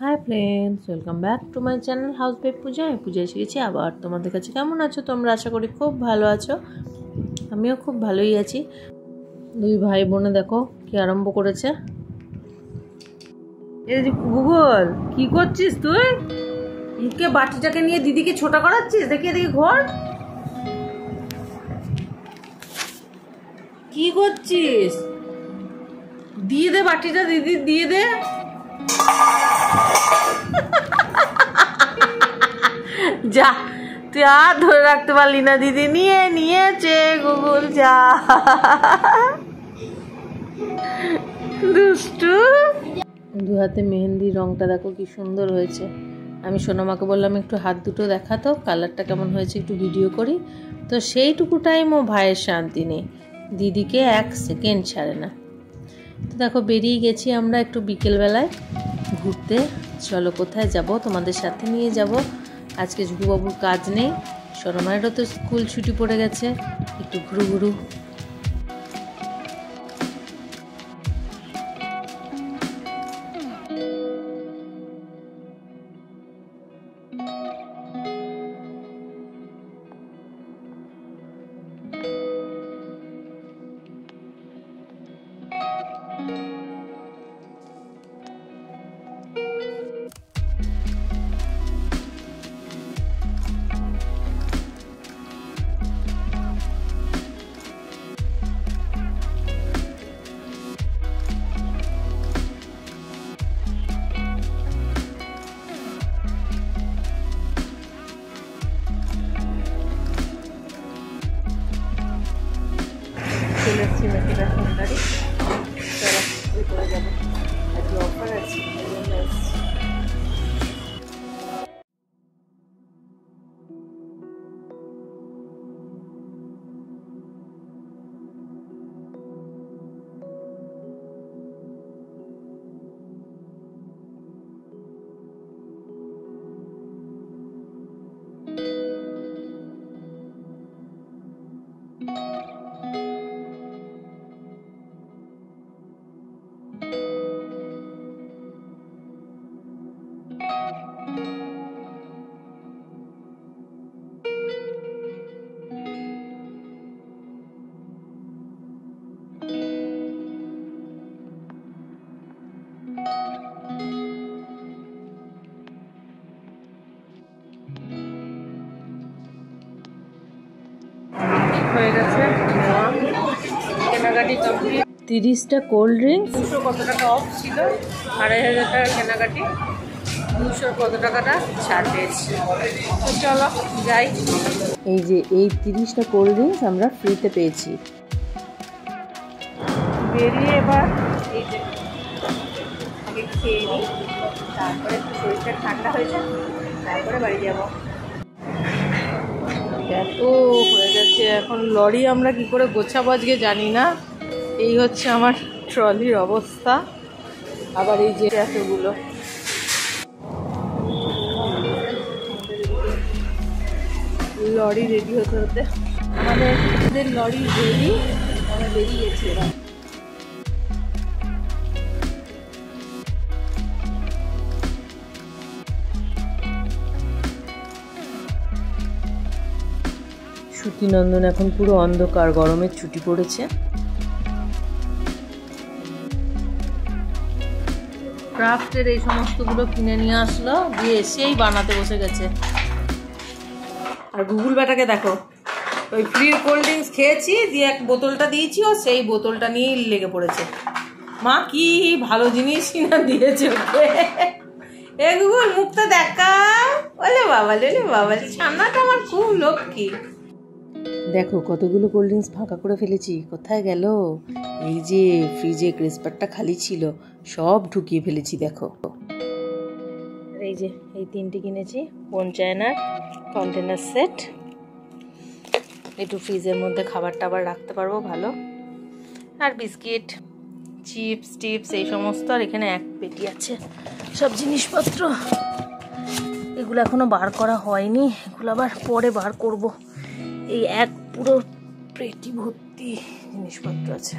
High friends, welcome back to my channel house babe Puja. আমি পূজা এসে গেছি আবার তোমাদের কাছে। কেমন আছো তোমরা? আশা করি খুব ভালো আছো। আমিও খুব ভালোই আছি। দুই ভাই বোনে দেখো কি আরম্ভ করেছে। এই যে গুগল, কি করছিস তুই? মুখে বাটিটাকে নিয়ে দিদিকে ছোটা করাচ্ছিস? দেখি এদিকে ঘর, কি করছিস? দিয়ে দে বাটিটা, দিদি দিয়ে দে। যা, তুই আর ধরে রাখতে পারলি না, দিদি নিয়েছে। গুগল যা, দুষ্টু। দু হাতে মেহেন্দি রংটা দেখো কি সুন্দর হয়েছে। আমি সোনামাকে বললাম একটু হাত দুটো দেখাতো, কালারটা কেমন হয়েছে একটু ভিডিও করি। তো সেইটুকু টাইম ও ভাইয়ের শান্তি নেই, দিদিকে এক সেকেন্ড ছাড়ে না। তো দেখো বেরিয়ে গেছি আমরা একটু বিকেলবেলায় ঘুরতে। চলো কোথায় যাব, তোমাদের সাথে নিয়ে যাব। আজকে ঝুকুবাবুর কাজ নেই, সোনামায়েরও তো স্কুল ছুটি পড়ে গেছে, একটু ঘুরু। চলে এসেছি মেট্রো গাড়ি, করে যাবো। আজকে অফার আছে, হয়ে গেছে কেনাকাটি কমপ্লিট। 30টা কোল্ড ড্রিঙ্কস, 200 কত টাকা অফ ছিল, 2500 টাকা কেনাকাটি, 200 কত টাকাটা ছাড় পেয়েছি। তো চলো যাই। এই যে এই 30টা কোল্ড ড্রিঙ্কস আমরা ফ্রিতে পেয়েছি। বেরিয়ে এবার এই যে আগে খেয়ে নিই, তারপরে শরীরটা ঠান্ডা হয়েছে, তারপরে বাড়ি যাবো। এত হয়ে গেছে, এখন লরি আমরা কি করে গোছাবো আজকে জানি না। এই হচ্ছে আমার ট্রলির অবস্থা। আবার এই যে এতগুলো লরি রেডি হতে হতে আমাদের লরি রেডি, আমরা বেরিয়ে গেছি এবার। শ্রুতিনন্দন এখন পুরো অন্ধকার, গরমের ছুটি পড়েছে। ক্রাফটের এই সমস্তগুলো কিনে নিয়ে আসলো, দিয়ে এসেই বানাতে বসে গেছে। আর গুগল বেটাকে দেখো, ওই ফ্রি কোল্ড ড্রিঙ্কস খেয়েছি, দিয়ে এক বোতলটা দিয়েছি, ও সেই বোতলটা নিয়েই লেগে পড়েছে। মা কি ভালো জিনিস কিনা দিয়েছে ওকে। এ গুগল মুখটা দেখা, বলে বাবা ছানাটা আমার খুব লক্ষ্মী। দেখো কতগুলো কোল্ড ড্রিঙ্কস ফাঁকা করে ফেলেছি, কোথায় গেল? এই যে ফ্রিজে ক্রিসপারটা খালি ছিল, সব ঢুকিয়ে ফেলেছি দেখো। এই যে এই 3টে কিনেছি, পঞ্চায়নার কন্টেনার সেট, একটু ফ্রিজের মধ্যে খাবার টাবার রাখতে পারবো ভালো। আর বিস্কিট, চিপস টিপস এই সমস্ত। আর এখানে এক পেটি আছে সব জিনিসপত্র, এগুলো এখনো বার করা হয়নি, এগুলো আবার পরে বার করব। এই এক পুরো পেটি ভর্তি জিনিসপত্র আছে।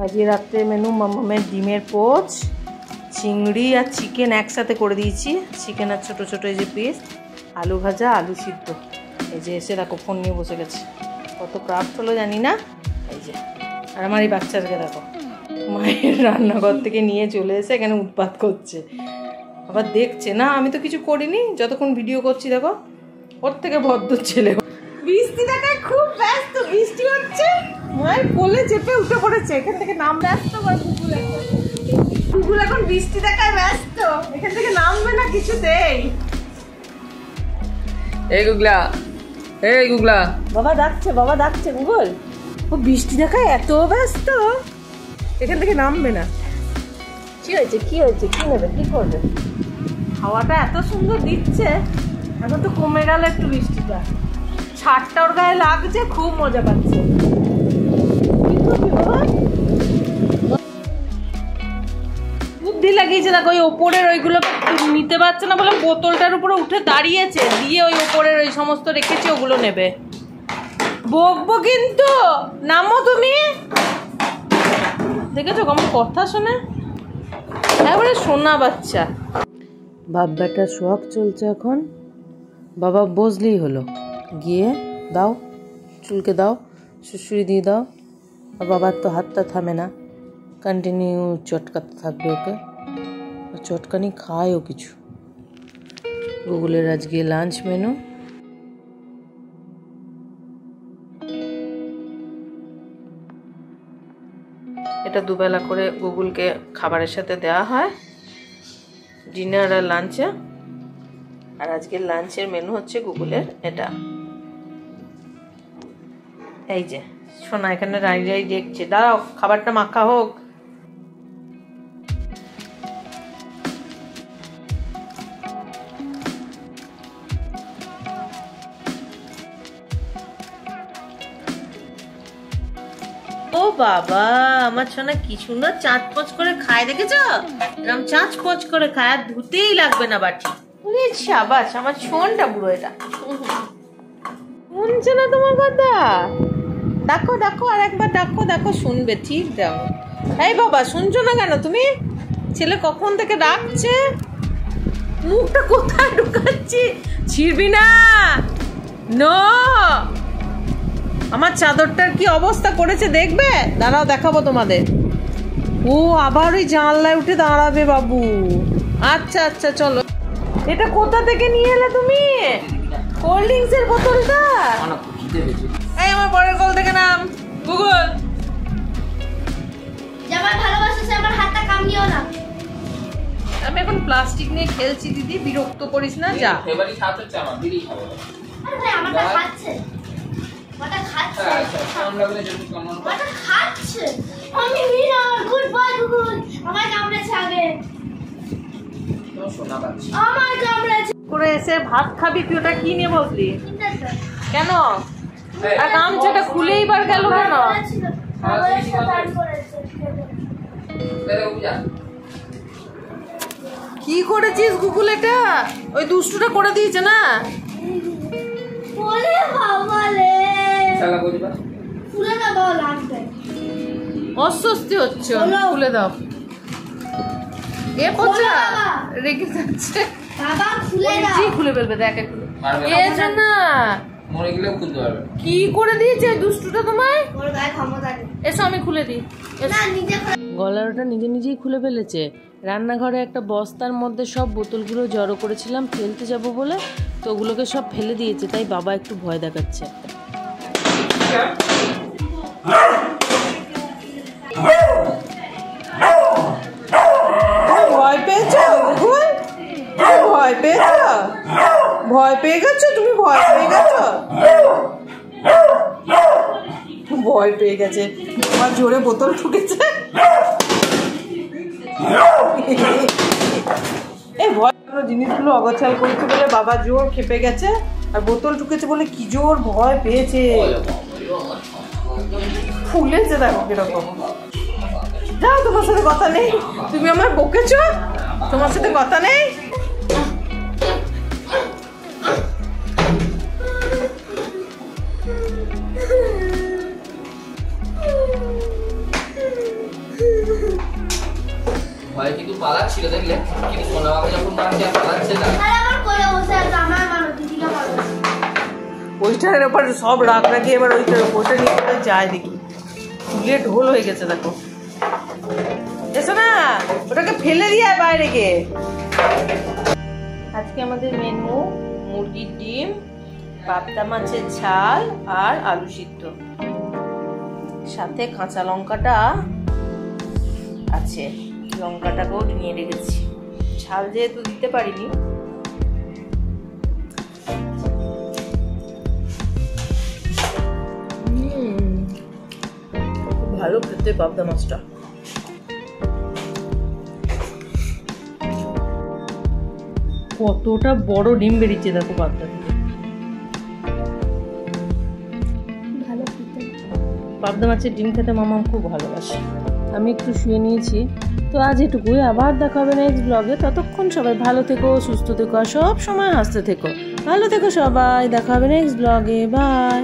আজকে রাত্রে মেনু মামামের ডিমের পোচ, চিংড়ি আর চিকেন একসাথে করে দিয়েছি। চিকেন আর ছোটো ছোটো এই যে পিস, আলু ভাজা, আলু সিদ্ধ। এই যে এসে দেখো ফোন নিয়ে বসে গেছে, কত ক্রাফট হলো জানি না। এই যে আর আমার এই বাচ্চাটাকে দেখো, মায়ের রান্নাঘর থেকে নিয়ে চলে এসে এখানে উৎপাত করছে। আবার দেখছে না আমি তো কিছু করিনি, যতক্ষণ ভিডিও করছি দেখো ওর থেকে ভদ্র ছেলে। বৃষ্টি দেখায় খুব ব্যস্ত, বৃষ্টি হচ্ছে, মায়ের কোলে চেপে উঠে পড়েছে। এখান থেকে নাম ব্যস্ত কুকুর এখন বৃষ্টি দেখায় ব্যস্ত, এখান থেকে নামবে না কিছুতেই। এই গুগলা, এই গুগলা, বাবা ডাকছে গুগল। ও বৃষ্টি দেখায় এত ব্যস্ত, এখান থেকে নামবে না। কি হয়েছে কি নেবে, কি করবে? হাওয়াটা এত সুন্দর দিচ্ছে, এখন তো কমে গেল একটু বৃষ্টিটা, ছাদটা ওর গায়ে লাগছে, খুব মজা পাচ্ছে। বুদ্ধি লাগিয়েছে দেখো, ওই ওপরের ওইগুলো নিতে পারছে না বলে বোতলটার উপরে উঠে দাঁড়িয়েছে, দিয়ে ওই ওপরের ওই সমস্ত রেখেছে, ওগুলো নেবে। বকবো কিন্তু, নামো তুমি। দেখেছো আমার কথা শোনে, এবারে সোনা বাচ্চা। বাপ বেটার শখ চলছে এখন। বাবা বসলেই হলো, গিয়ে দাও চুলকে দাও, শুশুরি দিয়ে দাও। আর বাবার তো হাতটা থামে না, কন্টিনিউ চটকাতে থাকবে ওকে, আর চটকানি খায়ও কিছু। গুগলের আজকে লাঞ্চ মেনু, এটা দুবেলা করে গুগলকে খাবারের সাথে দেওয়া হয়, ডিনার আর লাঞ্চে। আর আজকের লাঞ্চের মেনু হচ্ছে গুগলের এটা। এই যে শোনা এখানে রাই দেখছে, দাঁড়াও খাবারটা মাখা হোক। ও বাবা, আমার সোনা কি সুন্দর চাঁচপচ করে খায়, দেখেছো? এরকম চাঁচপচ করে খায়, আর ধুতেই লাগবে না বাটি। শাবাশ, আমার শোনটা বুড়ো, এটা শুনছে না তোমার কথা। ডাকো আর একবার ডাকো, শুনবে ঠিক। দেখো এই বাবা, শুনছো না কেন তুমি? ছেলে কখন থেকে ডাকছে, মুখটা কোথায় ঢুকাচ্ছি, ছিড়বি না। নো, আমার চাদরটার কি অবস্থা করেছে দেখবে, দাঁড়াও দেখাবো তোমাদের। ও আবার ওই জানলায় উঠে দাঁড়াবে বাবু। আচ্ছা চলো। এটা কোথা থেকে নিয়ে এলে তুমি? কোল্ড ড্রিঙ্কস এর বোতলটা? এই আমার বরের কল থেকে নাম। গুগল, জামাই ভালোবাসে, আমার হাতটা কামিও না। আমি এখন প্লাস্টিক নিয়ে খেলছি দিদি, বিরক্ত করিস না, যা। এবারে খাওয়া হচ্ছে আমার, বিড়ি খাবো। আরে ভাই আমারটা খাচ্ছে, ওটা খাচ্ছে, ওটা খাচ্ছে। আমি মিনার, গুড বয় গুগল, আমার কামড়েছে আগে, আমার কামড়েছে। করে এসে ভাত খাবি, তুই ওটা কি নিয়ে বসলি কেন? আর গামছাটা খুলেই বার গেল কেন? কি করেছিস গুগল? এটা ওই দুষ্টুটা করে দিয়েছে না? বলে বাবা রে, চালা কইবা খুলে না দাও, লাগবে। অস্বস্তি হচ্ছে, খুলে দাও। এ পচা রেগে যাচ্ছে বাবা, খুলে দাও। জি খুলে ফেলবে, দেখ একটু। এ না মরে গেলেও খুলতে পারবে। কি করে দিয়েছে দুষ্টুটা তোমায়? ওর গায়ে ক্ষমতা নেই। এসো আমি খুলে দিই। না, নিজে খুলে। গলার ওটা নিজেই খুলে ফেলেছে। রান্নাঘরে একটা বস্তার মধ্যে সব বোতলগুলো জড়ো করেছিলাম ফেলতে যাব বলে, তো ওগুলোকে সব ফেলে দিয়েছে, তাই বাবা একটু ভয় দেখাচ্ছে। ভয় পেয়েছো গুগল? ভয় পেয়েছো? ভয় পেয়ে গেছো তুমি? ভয় পেয়ে গেছো? ভয় পেয়ে গেছে, আমার জোরে বোতল ঠুকেছে। এই ভয় জিনিসগুলো অগোছাল করেছে বলে বাবা জোর খেপে গেছে, আর বোতল ঠুকেছে বলে কি জোর ভয় পেয়েছে। ফুলেছে দেখো কিরকম। যাও, তোমার সাথে কথা নেই, তুমি আমার বকেছো, তোমার সাথে কথা নেই। পালাচ্ছিল দেখলে, কিন্তু সোনা বাবা যখন মারছে আর পালাচ্ছে না। আরে আমার কোলে বসে আছে, আমার মানো দিদিকে মারো। ওইটার ওপর সব রাখ রাখি, এবার ওইটা নিয়ে কোথায় যায় দেখি। তুলে ঢোল হয়ে গেছে দেখো। এসো না, ওটাকে ফেলে দিয়ে বাইরে গিয়ে। আজকে আমাদের মেনু মুরগির ডিম, পাবদা মাছের ঝাল আর আলু সিদ্ধ, সাথে কাঁচা লঙ্কাটা আছে, লঙ্কাটাকেও নিয়ে রেখেছি। ঝাল যেহেতু দিতে পারিনি। ভালো খেতে পাবদা মাছটা। কতটা বড় ডিম বেরিয়েছে দেখো পাবদা থেকে। ভালো খেতে। পাবদা মাছের ডিম খেতে মামা খুব ভালোবাসে। আমি একটু শুয়ে নিয়েছি। তো আজ এটুকুই, আবার দেখা হবে নেক্সট ব্লগে। ততক্ষণ সবাই ভালো থেকো, সুস্থ থেকো, আর সব সময় হাসতে থেকো। ভালো থেকো সবাই, দেখা হবে নেক্সট ব্লগে। বাই।